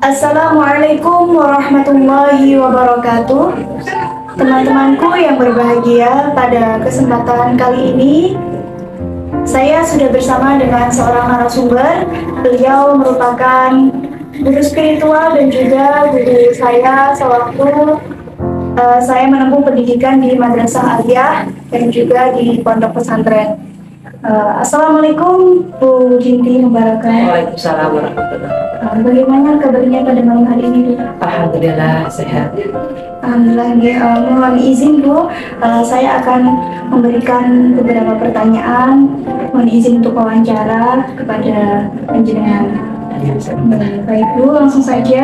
Assalamualaikum warahmatullahi wabarakatuh. Teman-temanku yang berbahagia, pada kesempatan kali ini saya sudah bersama dengan seorang narasumber. Beliau merupakan guru spiritual dan juga guru saya sewaktu saya menempuh pendidikan di Madrasah Aliyah dan juga di pondok pesantren. Assalamualaikum Bu Ginti Mubarakah. Waalaikumsalam warahmatullahi wabarakatuh. Bagaimana kabarnya pada malam hari ini? Alhamdulillah sehat. Alhamdulillah. Mohon izin Bu, saya akan memberikan beberapa pertanyaan. Mohon izin untuk wawancara kepada panjenengan. Baik Bu, langsung saja.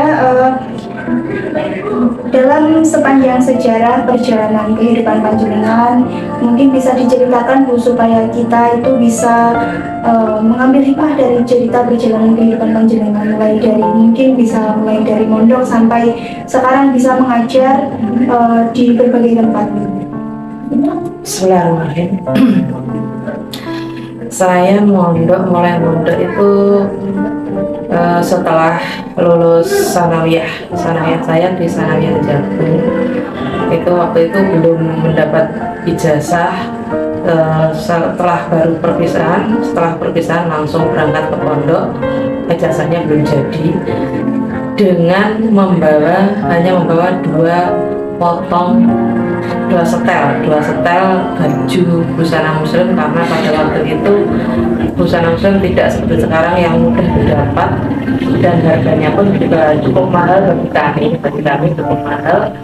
Dalam sepanjang sejarah perjalanan kehidupan panjenengan, mungkin bisa diceritakan Bu supaya kita itu bisa mengambil hikmah dari cerita perjalanan kehidupan panjenengan, mulai dari mondok sampai sekarang bisa mengajar di berbagai tempat. Bismillahirrahmanirrahim. Saya mulai mondok itu setelah lulus sanawiyah saya di sanawiyah Jagung. Waktu itu belum mendapat ijazah. Setelah perpisahan langsung berangkat ke pondok, ijazahnya belum jadi, dengan hanya membawa dua setel baju busana muslim, karena pada waktu itu busana muslim tidak seperti sekarang yang mudah didapat dan harganya pun juga cukup mahal bagi kami cukup mahal.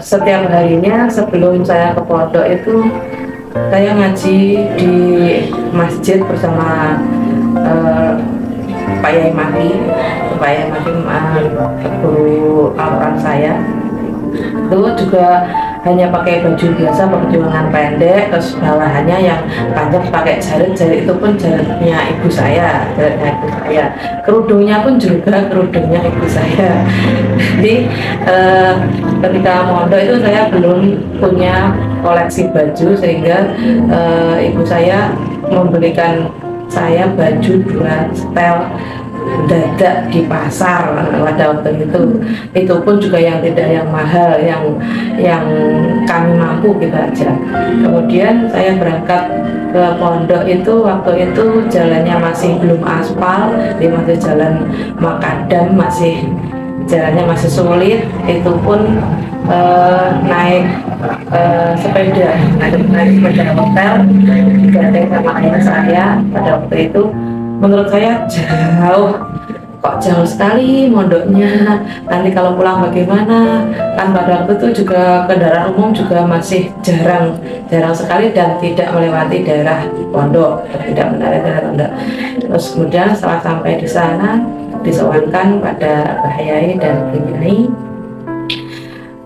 Setiap harinya sebelum saya ke pondok itu saya ngaji di masjid bersama Pak Yai Maki, guru Al-Quran saya. Itu juga hanya pakai baju biasa, baju lengan pendek, terus bawahannya yang panjang pakai jarit itu pun jaritnya ibu saya. Kerudungnya pun juga kerudungnya ibu saya. Jadi ketika mondok itu saya belum punya koleksi baju, sehingga ibu saya membelikan saya baju 2 setel dadak di pasar pada waktu itu pun juga yang tidak yang mahal, yang kami mampu kita aja. Kemudian saya berangkat ke pondok itu, waktu itu jalannya masih belum aspal, masih jalan makadam, jalannya masih sulit. Itu pun naik sepeda hotel digandeng sama ayah saya. Pada waktu itu menurut saya jauh sekali mondoknya, nanti kalau pulang bagaimana, kan pada waktu itu juga kendaraan umum juga masih jarang sekali dan tidak melewati daerah pondok. Terus kemudian setelah sampai di sana disowankan pada Mbah Yai dan Kiai.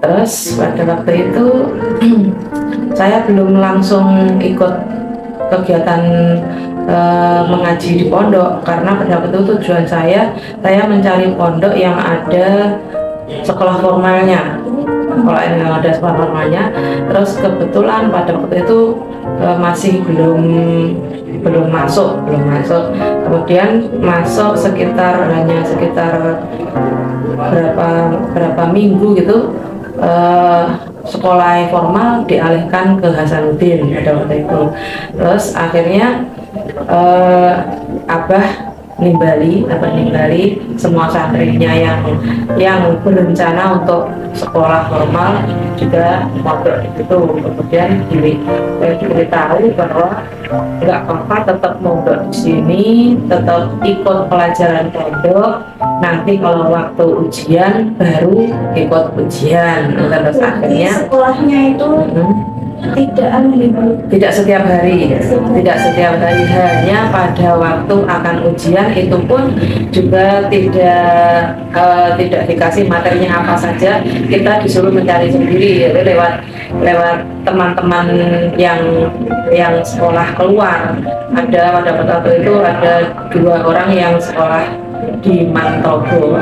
Terus pada waktu itu saya belum langsung ikut kegiatan mengaji di pondok, karena pada waktu itu tujuan saya mencari pondok yang ada sekolah formalnya. Terus kebetulan pada waktu itu masih belum masuk. Kemudian masuk hanya sekitar berapa minggu gitu. Sekolah formal dialihkan ke Hasanuddin pada waktu itu. Terus akhirnya Abah nimbali semua santrinya yang berencana untuk sekolah formal juga mondok itu. Kemudian diberitahu bahwa nggak apa-apa, tetap mondok di sini, tetap ikut pelajaran pondok. Nanti kalau waktu ujian baru ikut ujian. Terus akhirnya sekolahnya itu tidak setiap hari, hanya pada waktu akan ujian. Itu pun juga tidak dikasih materinya apa saja, kita disuruh mencari sendiri, yaitu lewat teman-teman yang sekolah keluar. Pada waktu itu ada 2 orang yang sekolah di Mantogo.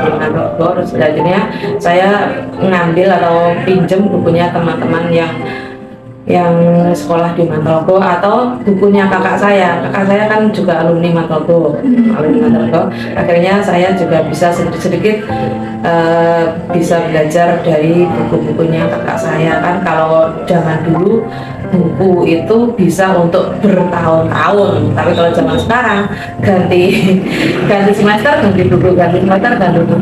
Terus akhirnya saya ngambil atau pinjem bukunya teman-teman yang yang sekolah di Mantolgo, atau bukunya kakak saya. Kakak saya kan juga alumni Mantolgo. Akhirnya saya juga bisa sedikit-sedikit bisa belajar dari buku-bukunya kakak saya. Kan kalau zaman dulu buku itu bisa untuk bertahun-tahun, tapi kalau zaman sekarang ganti semester ganti buku,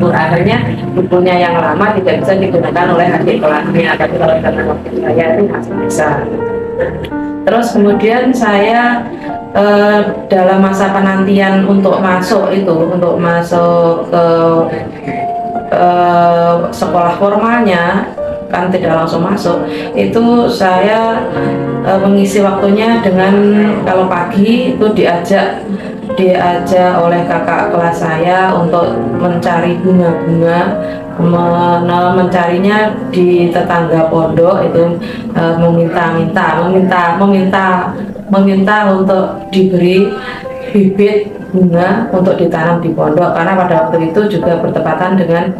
akhirnya bukunya yang lama tidak bisa digunakan oleh adik kelasnya, tapi kalau zaman waktu saya itu masih bisa. Terus kemudian saya dalam masa penantian untuk masuk ke sekolah formalnya, kan tidak langsung masuk, itu saya mengisi waktunya dengan, kalau pagi itu diajak oleh kakak kelas saya untuk mencari bunga-bunga, mencarinya di tetangga pondok itu, meminta untuk diberi bibit bunga untuk ditanam di pondok, karena pada waktu itu juga bertepatan dengan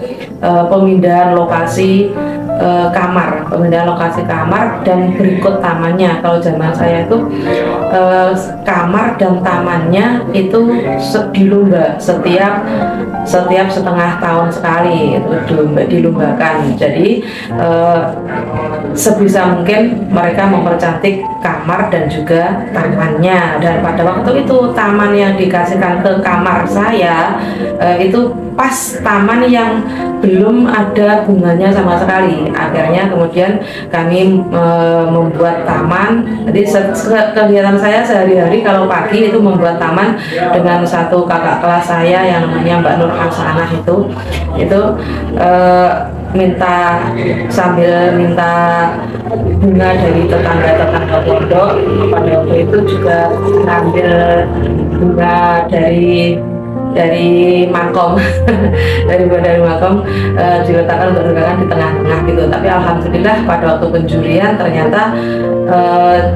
pemindahan lokasi kamar dan berikut tamannya. Kalau zaman saya itu kamar dan tamannya itu dilumba setiap setengah tahun sekali, itu dilumbakan. Jadi sebisa mungkin mereka mempercantik kamar dan juga tamannya. Dan pada waktu itu taman yang dikasihkan ke kamar saya itu pas taman yang belum ada bunganya sama sekali. Akhirnya kemudian kami membuat taman. Jadi kegiatan saya sehari-hari kalau pagi itu membuat taman dengan satu kakak kelas saya yang namanya Mbak Nur Hasanah, itu sambil minta bunga dari tetangga pondok. Pada waktu itu juga ngambil bunga dari makom dari makom, diletakkan di tengah-tengah gitu. Tapi alhamdulillah pada waktu penjurian ternyata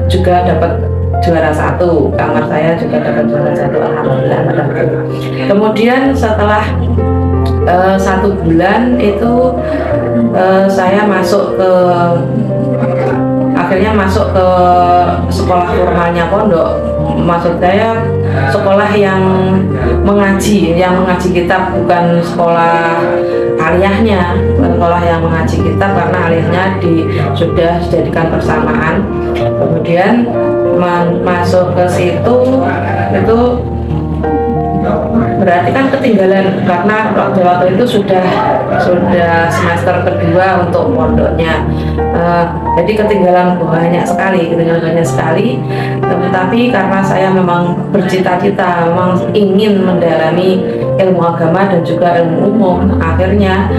juga dapat juara 1, kamar saya juga dapat juara 1, alhamdulillah. Kemudian setelah 1 bulan itu saya akhirnya masuk ke sekolah formalnya pondok. Maksud saya sekolah yang mengaji kitab, bukan sekolah aliyahnya, sekolah yang mengaji kitab, karena aliyahnya sudah dijadikan persamaan. Kemudian masuk ke situ itu berarti kan ketinggalan, karena waktu itu sudah semester kedua untuk pondoknya, jadi ketinggalan banyak sekali. Tapi karena saya memang bercita-cita, memang ingin mendalami ilmu agama dan juga ilmu umum, akhirnya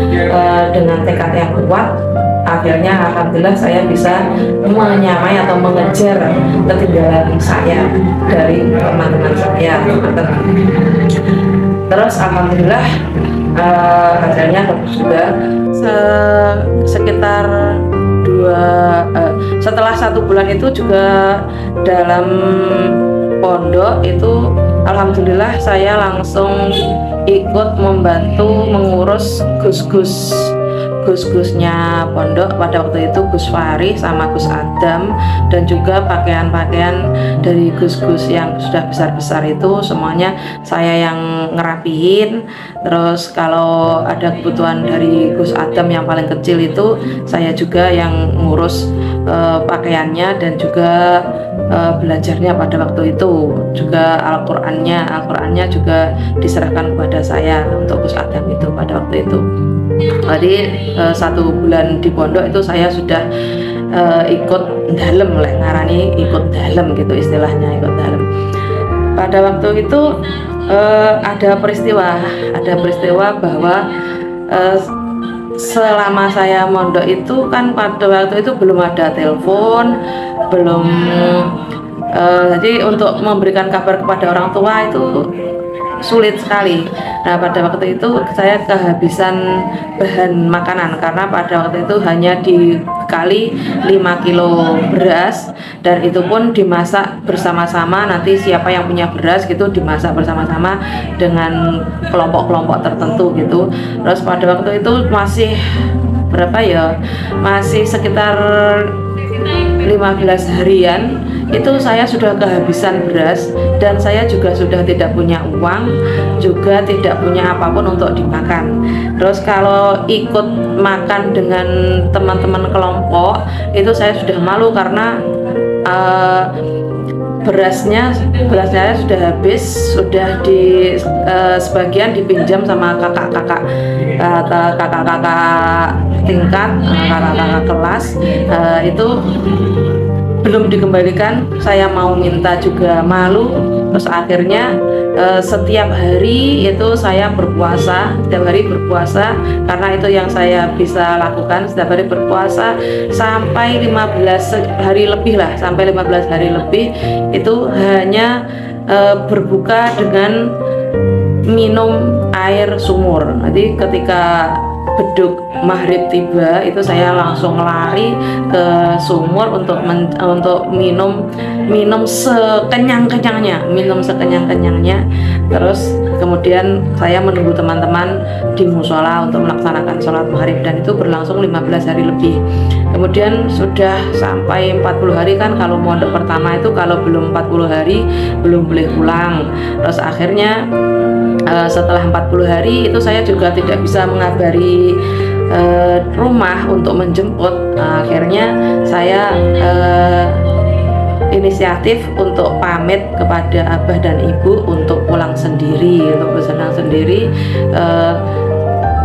dengan tekad yang kuat, akhirnya alhamdulillah saya bisa menyamai atau mengejar ketinggalan saya dari teman-teman saya. Terus alhamdulillah hasilnya bagus juga. Sekitar setelah 1 bulan itu juga dalam pondok itu alhamdulillah saya langsung ikut membantu mengurus gus-gusnya pondok. Pada waktu itu Gus Fari sama Gus Adam, dan juga pakaian-pakaian dari gus-gus yang sudah besar-besar itu semuanya saya yang ngerapihin. Terus kalau ada kebutuhan dari Gus Adam yang paling kecil itu saya juga yang ngurus pakaiannya dan juga belajarnya. Pada waktu itu juga Al-Qur'annya juga diserahkan kepada saya untuk Gus Adam itu pada waktu itu. Jadi 1 bulan di pondok itu saya sudah ikut dalem, ngarani ikut dalem gitu istilahnya, ikut dalem. Pada waktu itu ada peristiwa bahwa selama saya mondok itu kan pada waktu itu belum ada telepon, jadi untuk memberikan kabar kepada orang tua itu sulit sekali. Nah pada waktu itu saya kehabisan bahan makanan, karena pada waktu itu hanya dikali 5 kilo beras, dan itu pun dimasak bersama-sama. Nanti siapa yang punya beras gitu dimasak bersama-sama dengan kelompok-kelompok tertentu gitu. Terus pada waktu itu masih sekitar 15 harian itu saya sudah kehabisan beras, dan saya juga sudah tidak punya uang, juga tidak punya apapun untuk dimakan. Terus kalau ikut makan dengan teman-teman kelompok itu saya sudah malu karena berasnya sudah habis, sudah sebagian dipinjam sama kakak-kakak tingkat, kakak-kakak kelas, itu belum dikembalikan. Saya mau minta juga malu. Terus akhirnya setiap hari itu saya berpuasa, setiap hari berpuasa, karena itu yang saya bisa lakukan. Setiap hari berpuasa sampai 15 hari lebih lah, sampai 15 hari lebih itu hanya berbuka dengan minum air sumur. Nanti ketika beduk maghrib tiba itu saya langsung lari ke sumur untuk minum sekenyang-kenyangnya. Terus kemudian saya menunggu teman-teman di musola untuk melaksanakan sholat maghrib, dan itu berlangsung 15 hari lebih. Kemudian sudah sampai 40 hari kan, kalau mondok pertama itu kalau belum 40 hari belum boleh pulang. Terus akhirnya setelah 40 hari itu saya juga tidak bisa mengabari rumah untuk menjemput. Akhirnya saya inisiatif untuk pamit kepada abah dan ibu untuk pulang sendiri, untuk bersenang sendiri.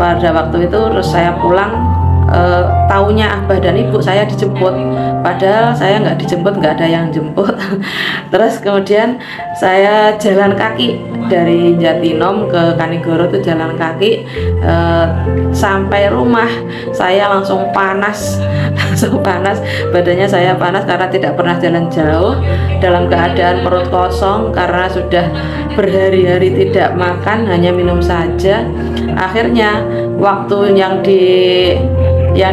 Pada waktu itu terus saya pulang, taunya abah dan ibu saya dijemput, padahal saya nggak dijemput, nggak ada yang jemput. Terus kemudian saya jalan kaki dari Jatinom ke Kanigoro, itu jalan kaki, sampai rumah saya langsung panas badannya saya panas karena tidak pernah jalan jauh, dalam keadaan perut kosong karena sudah berhari-hari tidak makan, hanya minum saja. Akhirnya waktu yang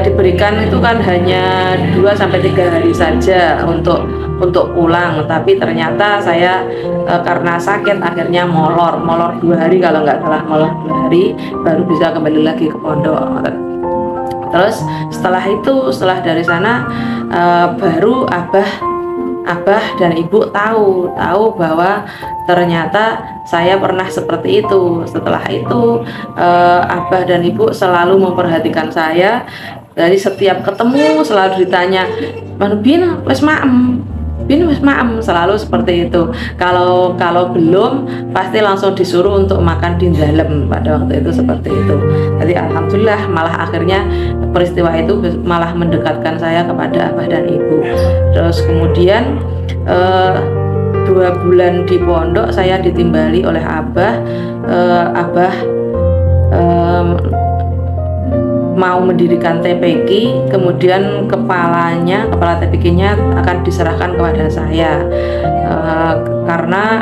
diberikan itu kan hanya 2-3 hari saja untuk pulang, tapi ternyata saya karena sakit akhirnya molor 2 hari, kalau nggak salah molor 2 hari baru bisa kembali lagi ke pondok. Terus setelah dari sana baru abah dan ibu tahu bahwa ternyata saya pernah seperti itu. Setelah itu abah dan ibu selalu memperhatikan saya. Dari setiap ketemu selalu ditanya, Bin wes maem, selalu seperti itu. Kalau belum pasti langsung disuruh untuk makan di dalam. Pada waktu itu seperti itu. Jadi alhamdulillah, malah akhirnya peristiwa itu malah mendekatkan saya kepada abah dan ibu. Terus kemudian 2 bulan di pondok saya ditimbali oleh abah mau mendirikan TPQ, kemudian kepala TPQ-nya akan diserahkan kepada saya, karena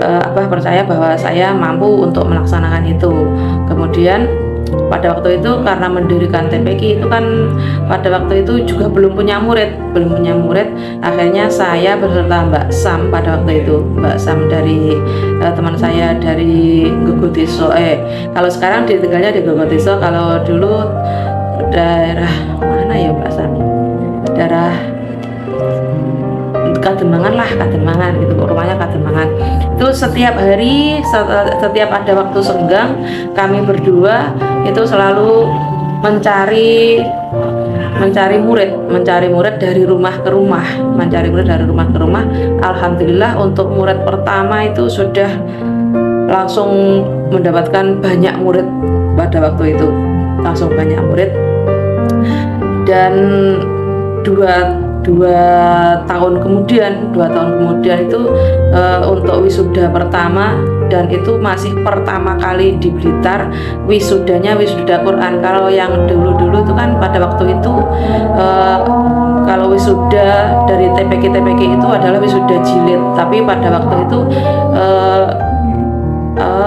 abah percaya bahwa saya mampu untuk melaksanakan itu. Kemudian pada waktu itu karena mendirikan TPQ itu kan pada waktu itu juga belum punya murid. Akhirnya saya beserta Mbak Sam pada waktu itu, Mbak Sam dari teman saya dari Gogotiso. Kalau sekarang tinggalnya di Gogotiso, kalau dulu daerah mana ya Mbak Sam? Daerah Kademangan gitu, rumahnya Kademangan. Itu setiap hari, setiap ada waktu senggang, kami berdua itu selalu mencari murid dari rumah ke rumah, Alhamdulillah untuk murid pertama itu sudah langsung mendapatkan banyak murid. Pada waktu itu langsung banyak murid, dan dua tahun kemudian itu untuk wisuda pertama, dan itu masih pertama kali di Blitar, wisuda Quran. Kalau yang dulu itu kan pada waktu itu kalau wisuda dari TPQ itu adalah wisuda jilid, tapi pada waktu itu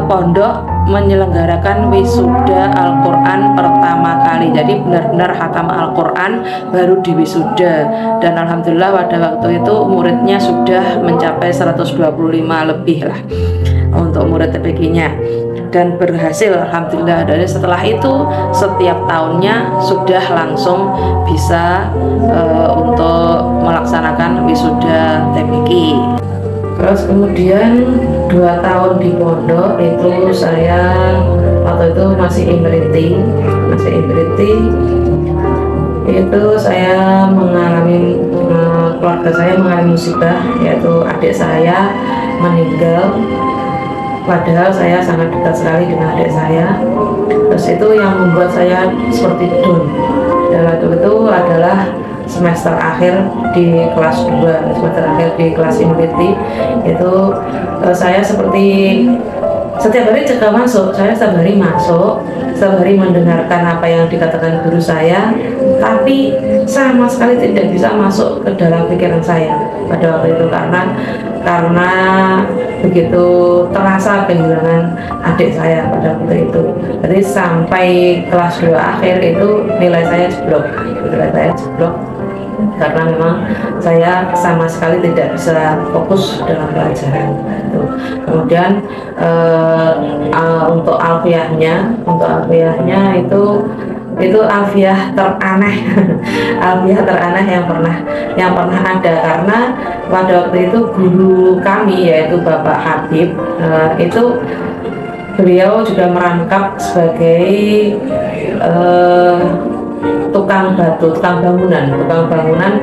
pondok menyelenggarakan wisuda Al-Quran pertama kali. Jadi benar-benar khatam Al-Quran baru di wisuda, dan alhamdulillah pada waktu itu muridnya sudah mencapai 125 lebih lah untuk murid TPQ-nya. dan berhasil alhamdulillah. Dan setelah itu setiap tahunnya sudah langsung bisa untuk melaksanakan wisuda TBK. Terus kemudian 2 tahun di pondok itu saya waktu itu masih imriti, itu saya mengalami keluarga saya mengalami musibah, yaitu adik saya meninggal. Padahal saya sangat dekat sekali dengan adik saya. Terus itu yang membuat saya seperti down. Dan waktu itu adalah semester akhir di kelas 2, semester akhir di kelas imriti. Itu saya seperti setiap hari cegah masuk, saya setiap hari mendengarkan apa yang dikatakan guru saya, tapi sama sekali tidak bisa masuk ke dalam pikiran saya pada waktu itu, karena begitu terasa kehilangan adik saya pada waktu itu. Jadi sampai kelas 2 akhir itu nilai saya jeblok karena memang saya sama sekali tidak bisa fokus dalam pelajaran itu. Kemudian untuk alfiahnya itu alfiah teraneh alfiah teraneh yang pernah ada, karena pada waktu itu guru kami yaitu Bapak Habib itu beliau juga merangkap sebagai tukang bangunan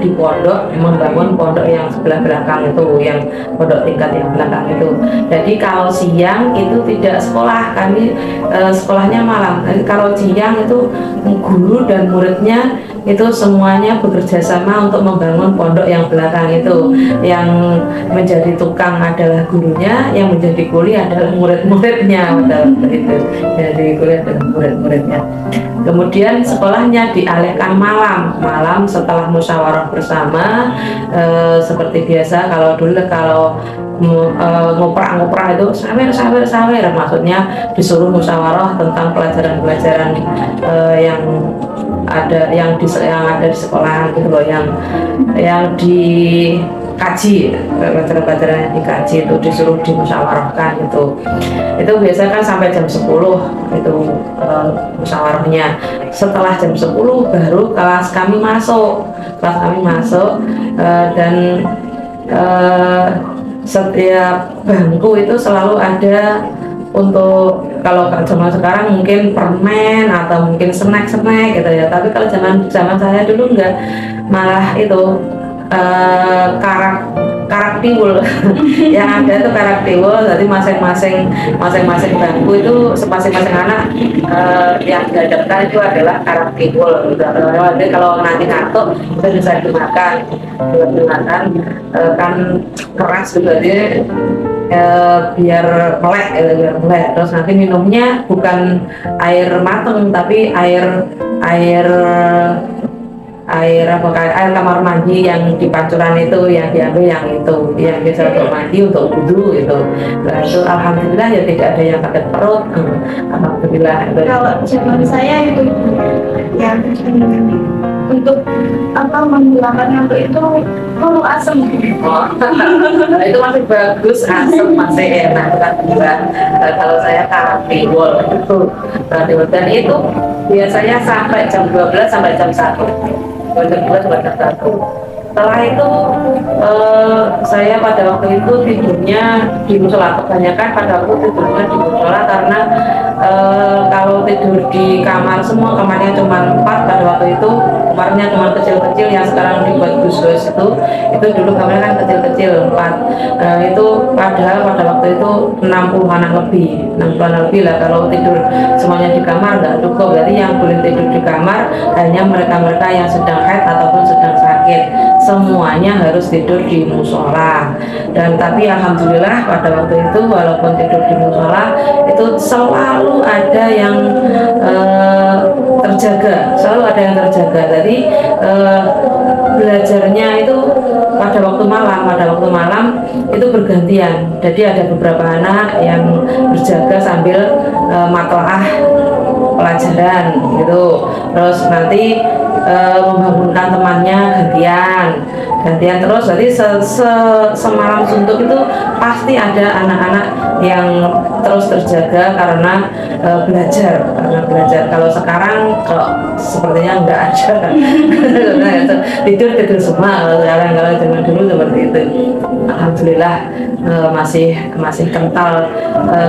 di pondok, membangun pondok yang sebelah belakang itu, yang pondok tingkat yang belakang itu. Jadi kalau siang itu tidak sekolah, kami sekolahnya malam. Jadi kalau siang itu guru dan muridnya itu semuanya bekerja sama untuk membangun pondok yang belakang itu. Yang menjadi tukang adalah gurunya, yang menjadi kuli adalah murid-muridnya. Jadi kuli adalah murid-muridnya. Kemudian sekolahnya dialihkan malam setelah musyawarah bersama. Seperti biasa kalau ngoprah itu sawer, maksudnya disuruh musyawarah tentang pelajaran-pelajaran yang ada di sekolah gitu loh, yang dikaji, pelajaran-pelajaran yang dikaji itu disuruh dimusyawarahkan itu biasanya kan sampai jam 10 itu musyawarahnya. Setelah jam 10 baru kelas kami masuk dan setiap bangku itu selalu ada untuk, kalau zaman sekarang mungkin permen atau mungkin snack gitu ya, tapi kalau zaman saya dulu enggak, malah itu karak tiwul yang ada itu karak tiwul. Jadi masing-masing bangku itu masing-masing anak yang dihadapkan itu adalah karak tiwul. Jadi kalau nanti ngantuk itu bisa dimakan kan keras juga dia. Biar melek. Terus nanti minumnya bukan air mateng tapi air kamar mandi yang di pancuran itu, yang diambil yang biasa untuk mandi, untuk wudhu itu. Nah itu alhamdulillah ya tidak ada yang sakit perut, alhamdulillah. Kalau zaman saya itu yang untuk menghilangkan ngantuk itu perlu asam. Nah, itu masih bagus, asam masih enak kan. Kalau saya karaptiwol itu dan itu biasanya sampai jam 12 sampai jam 1. Setelah itu saya pada waktu itu tidurnya di musola. Kebanyakan pada waktu tidurnya di musola karena kalau tidur di kamar, semua kamarnya cuma 4 pada waktu itu. Kamarnya cuma kecil-kecil, yang sekarang dibuat gus-gus itu dulu kamarnya kan kecil-kecil 4. Itu padahal pada waktu itu 60 anak lebih lah. Kalau tidur semuanya di kamar nggak cukup, jadi yang boleh tidur di kamar hanya mereka-mereka yang sedang haid ataupun sedang sakit. Semuanya harus tidur di musola. Dan tapi alhamdulillah pada waktu itu walaupun tidur di musola itu selalu ada yang terjaga. Jadi belajarnya itu pada waktu malam itu bergantian. Jadi ada beberapa anak yang berjaga sambil matlaah pelajaran gitu. Terus nanti membangunkan temannya gantian terus. Jadi semalam suntuk itu pasti ada anak-anak yang terus terjaga karena belajar. Kalau sekarang sepertinya nggak ada. tidur semua kalau sekarang. Kalau zaman dulu seperti itu. Alhamdulillah masih kental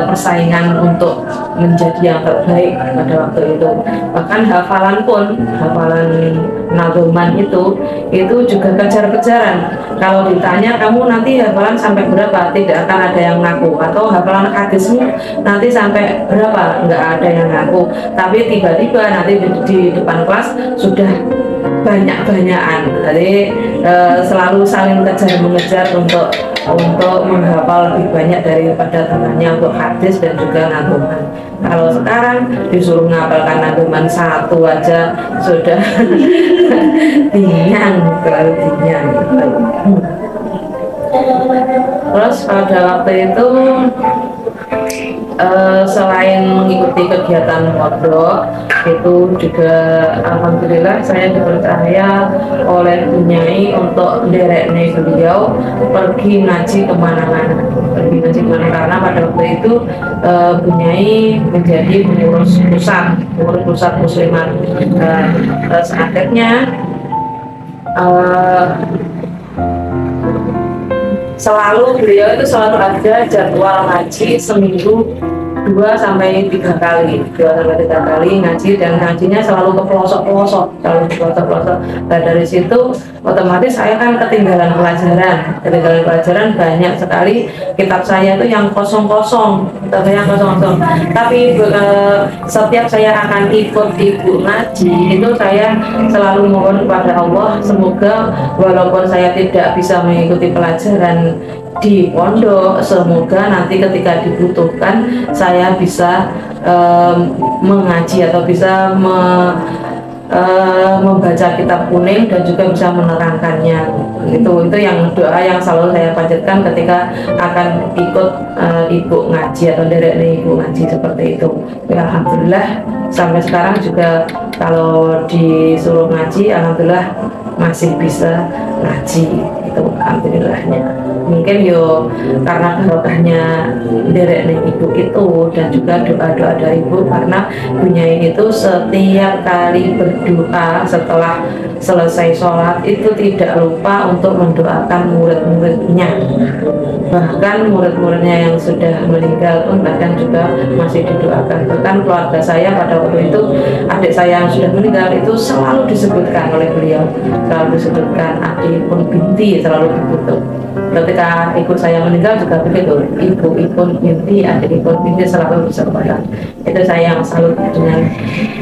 persaingan untuk menjadi yang terbaik pada waktu itu. Bahkan hafalan nagoman itu juga kejar-kejaran. Kalau ditanya kamu nanti hafalan sampai berapa, tidak akan ada yang ngaku. Atau hafalan hadismu nanti sampai berapa, nggak ada yang ngaku. Tapi tiba-tiba nanti di depan kelas sudah banyak-banyakan. Jadi selalu saling kejar-mengejar untuk menghafal lebih banyak daripada temannya untuk hadis dan juga nagoman. Kalau sekarang disuruh ngapalkan nagoman satu aja sudah terlalu dinyang gitu. Terus pada waktu itu selain mengikuti kegiatan pondok itu juga alhamdulillah saya dipercaya oleh Bunyai untuk nderekne beliau pergi ngaji kemana-mana. Karena pada waktu itu Bunyai menjadi pengurus pusat muslimat. Seakhirnya beliau itu selalu ada jadwal ngaji seminggu 2-3 kali ngaji, dan ngajinya selalu ke pelosok-pelosok. Dan dari situ otomatis saya kan ketinggalan pelajaran banyak sekali. Kitab saya itu yang kosong-kosong. Tapi setiap saya akan ikut ibu ngaji itu saya selalu mohon kepada Allah, semoga walaupun saya tidak bisa mengikuti pelajaran di pondok, semoga nanti ketika dibutuhkan saya bisa mengaji atau bisa membaca kitab kuning dan juga bisa menerangkannya. Itu yang doa yang selalu saya panjatkan ketika akan ikut ibu ngaji atau nderekne ibu ngaji seperti itu. Ya, alhamdulillah sampai sekarang juga kalau disuruh ngaji alhamdulillah masih bisa ngaji, itu alhamdulillahnya. Mungkin karena barokahnya nderekne ibu itu dan juga doa-doa dari ibu, karena Bunyai itu setiap kali berdoa setelah selesai sholat itu tidak lupa untuk mendoakan murid-muridnya. Bahkan murid-muridnya yang sudah meninggal pun bahkan juga masih didoakan. Bahkan keluarga saya pada waktu itu, adik saya yang sudah meninggal itu selalu disebutkan oleh beliau, selalu disebutkan adik pun binti, selalu begitu. Ketika ibu saya meninggal juga begitu, ibu Ipun binti, adik Ipun binti selalu disebutkan. Itu saya yang salut dengan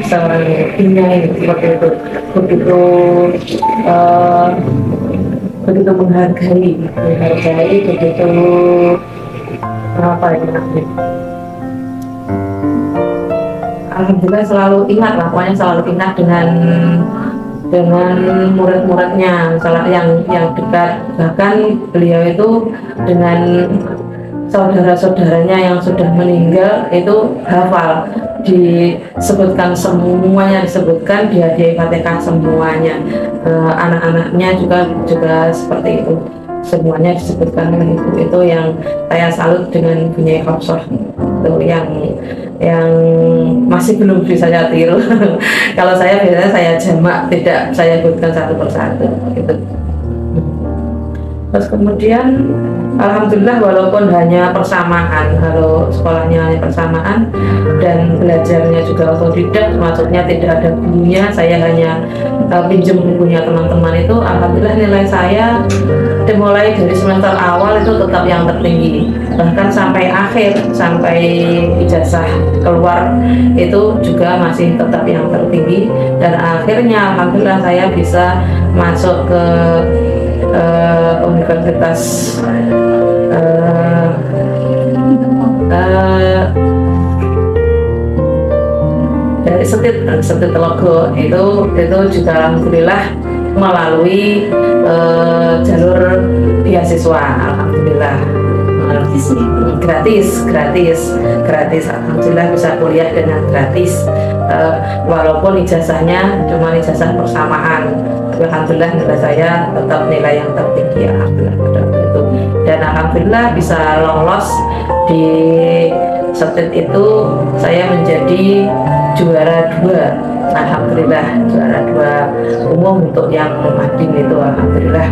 seorang Bunyai seperti itu, begitu menghargai, begitu apa ya namanya. Alhamdulillah selalu ingat lah, pokoknya selalu ingat dengan murid-muridnya, misalnya yang dekat. Bahkan beliau itu dengan saudara-saudaranya yang sudah meninggal itu hafal, disebutkan semuanya, dihadiahi Fatihah semuanya. Anak-anaknya juga seperti itu, semuanya disebutkan itu yang saya salut dengan Bunyai Hafsah itu yang masih belum bisa saya tiru. Kalau saya biasanya saya jamak, tidak saya sebutkan satu persatu gitu. Terus kemudian alhamdulillah walaupun hanya persamaan, kalau sekolahnya hanya persamaan dan belajarnya juga otodidak, maksudnya tidak ada gurunya, saya hanya pinjam bukunya teman-teman itu, alhamdulillah nilai saya dimulai dari semester awal itu tetap yang tertinggi, bahkan sampai akhir, sampai ijazah keluar itu juga masih tetap yang tertinggi. Dan akhirnya alhamdulillah saya bisa masuk ke universitas dari Setit Telogo itu juga alhamdulillah melalui jalur beasiswa, alhamdulillah gratis, alhamdulillah bisa kuliah dengan gratis, walaupun ijazahnya cuma ijazah persamaan, tapi alhamdulillah nilai saya tetap nilai yang tertinggi, alhamdulillah pada waktu itu. Dan alhamdulillah bisa lolos di subjek itu, saya menjadi juara 2, alhamdulillah juara 2 umum untuk yang mading itu, alhamdulillah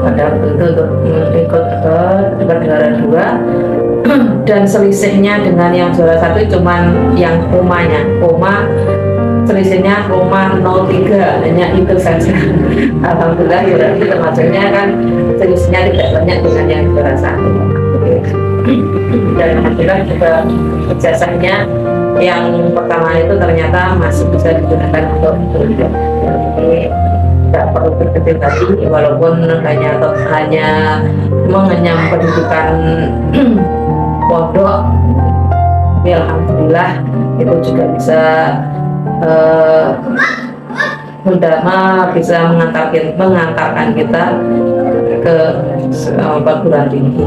pada waktu itu untuk ikut ke juara 2. Dan selisihnya dengan yang juara 1 cuman yang koma selisihnya 0,03, hanya itu saja. Alhamdulillah ya, berarti termasuknya kan selisihnya tidak banyak dengan yang juara 1. Dan alhamdulillah juga ijazahnya yang pertama itu ternyata masih bisa digunakan untuk kuliah. Jadi tidak perlu berkecil hati, walaupun hanya mengenyam pendidikan pondok, tapi alhamdulillah itu juga bisa bisa mengantarkan kita ke perguruan tinggi.